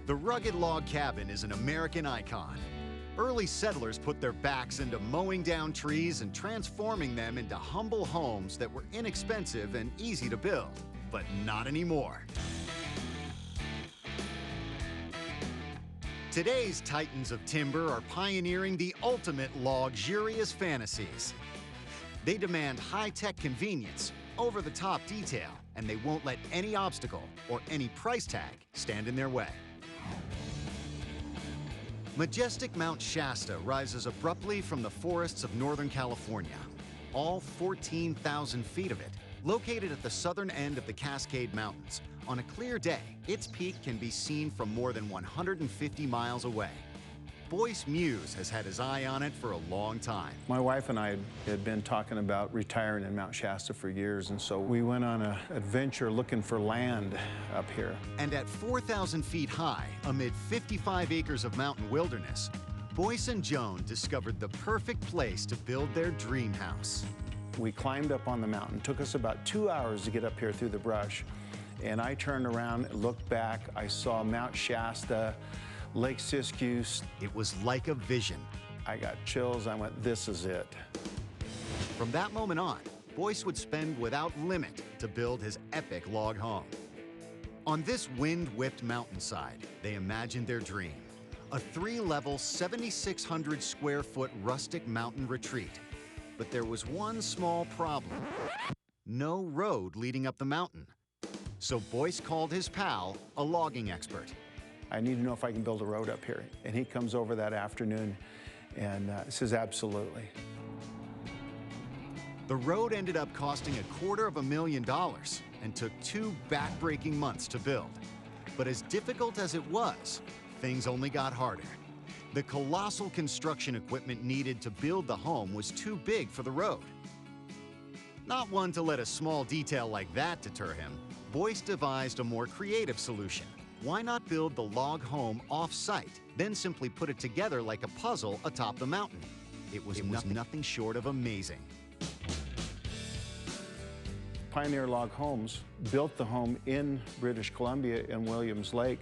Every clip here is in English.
The rugged log cabin is an American icon. Early settlers put their backs into mowing down trees and transforming them into humble homes that were inexpensive and easy to build. But not anymore. Today's titans of timber are pioneering the ultimate luxurious fantasies. They demand high-tech convenience, over-the-top detail, and they won't let any obstacle or any price tag stand in their way. Majestic Mount Shasta rises abruptly from the forests of Northern California, all 14,000 feet of it, located at the southern end of the Cascade Mountains. On a clear day, its peak can be seen from more than 150 miles away. Boyce Muse has had his eye on it for a long time. My wife and I had been talking about retiring in Mount Shasta for years, and so we went on an adventure looking for land up here. And at 4,000 feet high, amid 55 acres of mountain wilderness, Boyce and Joan discovered the perfect place to build their dream house. We climbed up on the mountain. It took us about 2 hours to get up here through the brush. And I turned around, looked back, I saw Mount Shasta, Lake Siskiyou. It was like a vision. I got chills. I went, this is it. From that moment on, Boyce would spend without limit to build his epic log home. On this wind-whipped mountainside, they imagined their dream, a 3-level, 7,600 square foot rustic mountain retreat. But there was one small problem: no road leading up the mountain. So Boyce called his pal, a logging expert. I need to know if I can build a road up here. And he comes over that afternoon and says, absolutely. The road ended up costing $250,000 and took 2 back-breaking months to build. But as difficult as it was, things only got harder. The colossal construction equipment needed to build the home was too big for the road. Not one to let a small detail like that deter him, Boyce devised a more creative solution. Why not build the log home off-site, then simply put it together like a puzzle atop the mountain? It was nothing short of amazing. Pioneer Log Homes built the home in British Columbia in Williams Lake.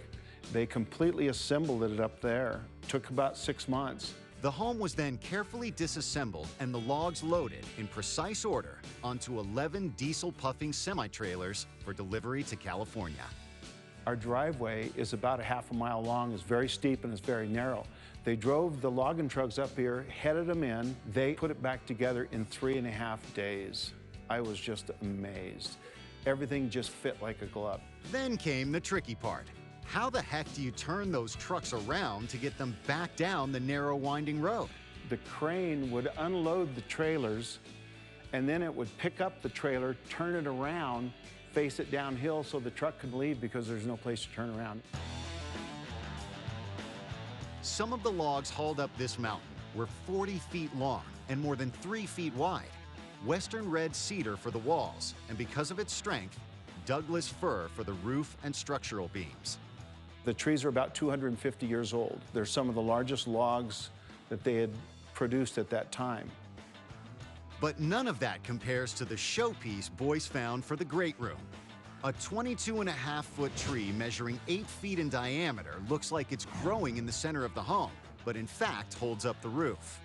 They completely assembled it up there. Took about 6 months. The home was then carefully disassembled and the logs loaded in precise order onto 11 diesel-puffing semi-trailers for delivery to California. Our driveway is about a half a mile long, it's very steep and it's very narrow. They drove the logging trucks up here, headed them in, they put it back together in 3.5 days. I was just amazed. Everything just fit like a glove. Then came the tricky part. How the heck do you turn those trucks around to get them back down the narrow, winding road? The crane would unload the trailers, and then it would pick up the trailer, turn it around, face it downhill so the truck could leave because there's no place to turn around. Some of the logs hauled up this mountain were 40 feet long and more than 3 feet wide. Western red cedar for the walls, and because of its strength, Douglas fir for the roof and structural beams. The trees are about 250 years old. They're some of the largest logs that they had produced at that time. But none of that compares to the showpiece Boyce found for the great room. A 22.5-foot tree measuring 8 feet in diameter looks like it's growing in the center of the home, but in fact holds up the roof.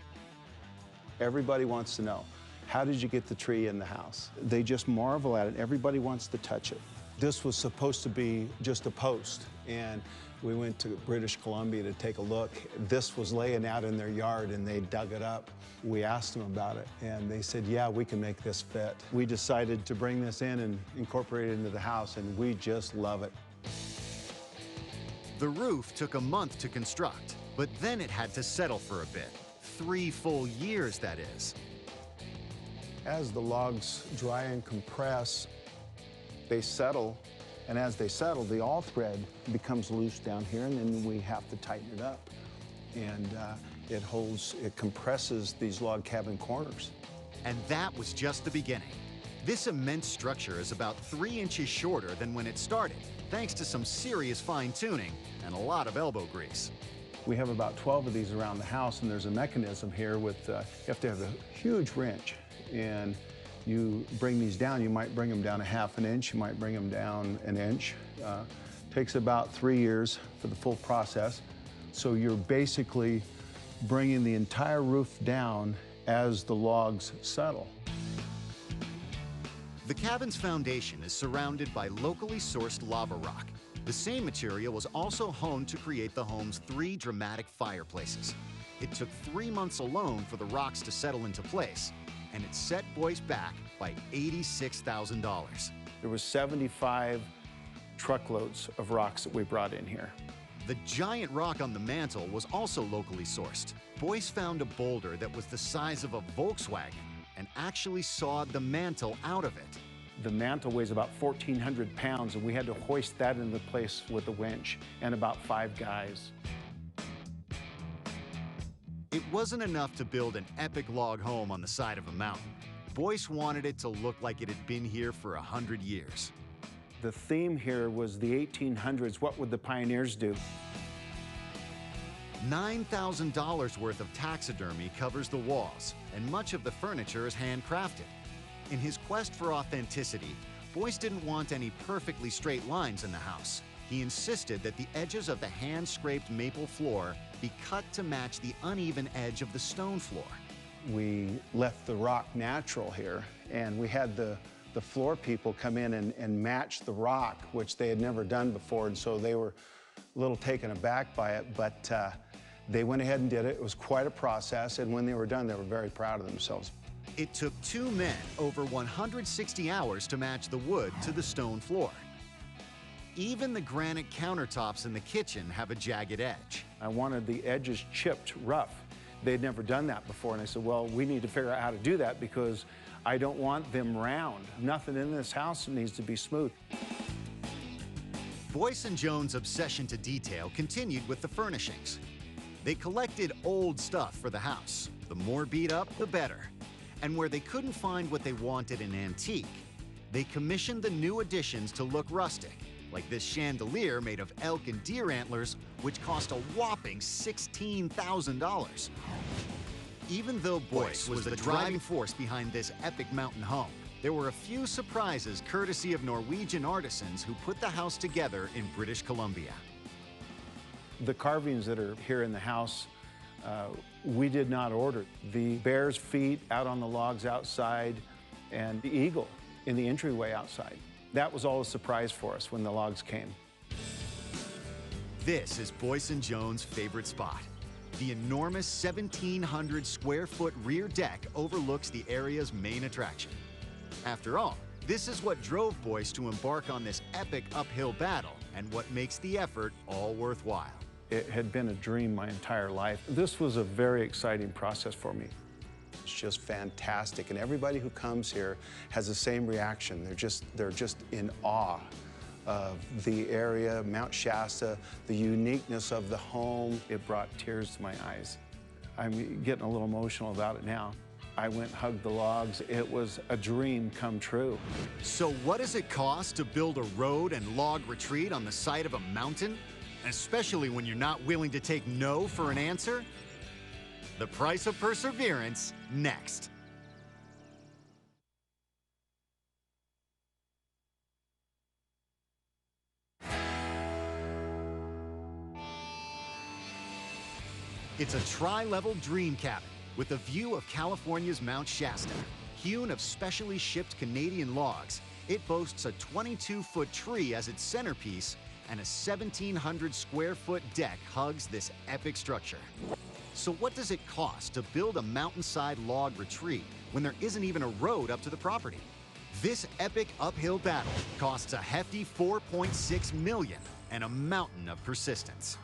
Everybody wants to know, how did you get the tree in the house? They just marvel at it. Everybody wants to touch it. This was supposed to be just a post, and we went to British Columbia to take a look. This was laying out in their yard, and they dug it up. We asked them about it, and they said, yeah, we can make this fit. We decided to bring this in and incorporate it into the house, and we just love it. The roof took a month to construct, but then it had to settle for a bit. 3 full years, that is. As the logs dry and compress, they settle, and as they settle, the all thread becomes loose down here, and then we have to tighten it up. And it compresses these log cabin corners. And that was just the beginning. This immense structure is about 3 inches shorter than when it started, thanks to some serious fine-tuning and a lot of elbow grease. We have about 12 of these around the house, and there's a mechanism here with, you have to have a huge wrench, and you bring these down. You might bring them down a half an inch, you might bring them down an inch Takes about 3 years for the full process. So you're basically bringing the entire roof down as the logs settle. The cabin's foundation is surrounded by locally sourced lava rock. The same material was also honed to create the home's 3 dramatic fireplaces. It took 3 months alone for the rocks to settle into place, and it set Boyce back by $86,000. There was 75 truckloads of rocks that we brought in here. The giant rock on the mantle was also locally sourced. Boyce found a boulder that was the size of a Volkswagen and actually sawed the mantle out of it. The mantle weighs about 1,400 pounds, and we had to hoist that into place with a winch and about 5 guys. It wasn't enough to build an epic log home on the side of a mountain. Boyce wanted it to look like it had been here for 100 years. The theme here was the 1800s. What would the pioneers do? $9,000 worth of taxidermy covers the walls, and much of the furniture is handcrafted. In his quest for authenticity, Boyce didn't want any perfectly straight lines in the house. He insisted that the edges of the hand-scraped maple floor be cut to match the uneven edge of the stone floor. We left the rock natural here, and we had the floor people come in and match the rock, which they had never done before, and so they were a little taken aback by it, but they went ahead and did it. It was quite a process, and when they were done, they were very proud of themselves. It took 2 men over 160 hours to match the wood to the stone floor. Even the granite countertops in the kitchen have a jagged edge. I wanted the edges chipped rough. They'd never done that before, and I said, well, we need to figure out how to do that because I don't want them round. Nothing in this house needs to be smooth. Boyce and Jones' obsession to detail continued with the furnishings. They collected old stuff for the house. The more beat up, the better. And where they couldn't find what they wanted in antique, they commissioned the new additions to look rustic, like this chandelier made of elk and deer antlers, which cost a whopping $16,000. Even though Boyce was the driving force behind this epic mountain home, there were a few surprises courtesy of Norwegian artisans who put the house together in British Columbia. The carvings that are here in the house, we did not order. The bear's feet out on the logs outside and the eagle in the entryway outside. That was all a surprise for us when the logs came. This is Boyce and Jones' favorite spot. The enormous 1,700 square foot rear deck overlooks the area's main attraction. After all, this is what drove Boyce to embark on this epic uphill battle and what makes the effort all worthwhile. It had been a dream my entire life. This was a very exciting process for me. It's just fantastic, and everybody who comes here has the same reaction. They're just in awe of the area, Mount Shasta, the uniqueness of the home. It brought tears to my eyes. I'm getting a little emotional about it now. I went and hugged the logs. It was a dream come true. So what does it cost to build a road and log retreat on the side of a mountain? Especially when you're not willing to take no for an answer? The price of perseverance, next. It's a tri-level dream cabin with a view of California's Mount Shasta. Hewn of specially shipped Canadian logs, it boasts a 22-foot tree as its centerpiece, and a 1,700 square foot deck hugs this epic structure. So what does it cost to build a mountainside log retreat when there isn't even a road up to the property? This epic uphill battle costs a hefty $4.6 million and a mountain of persistence.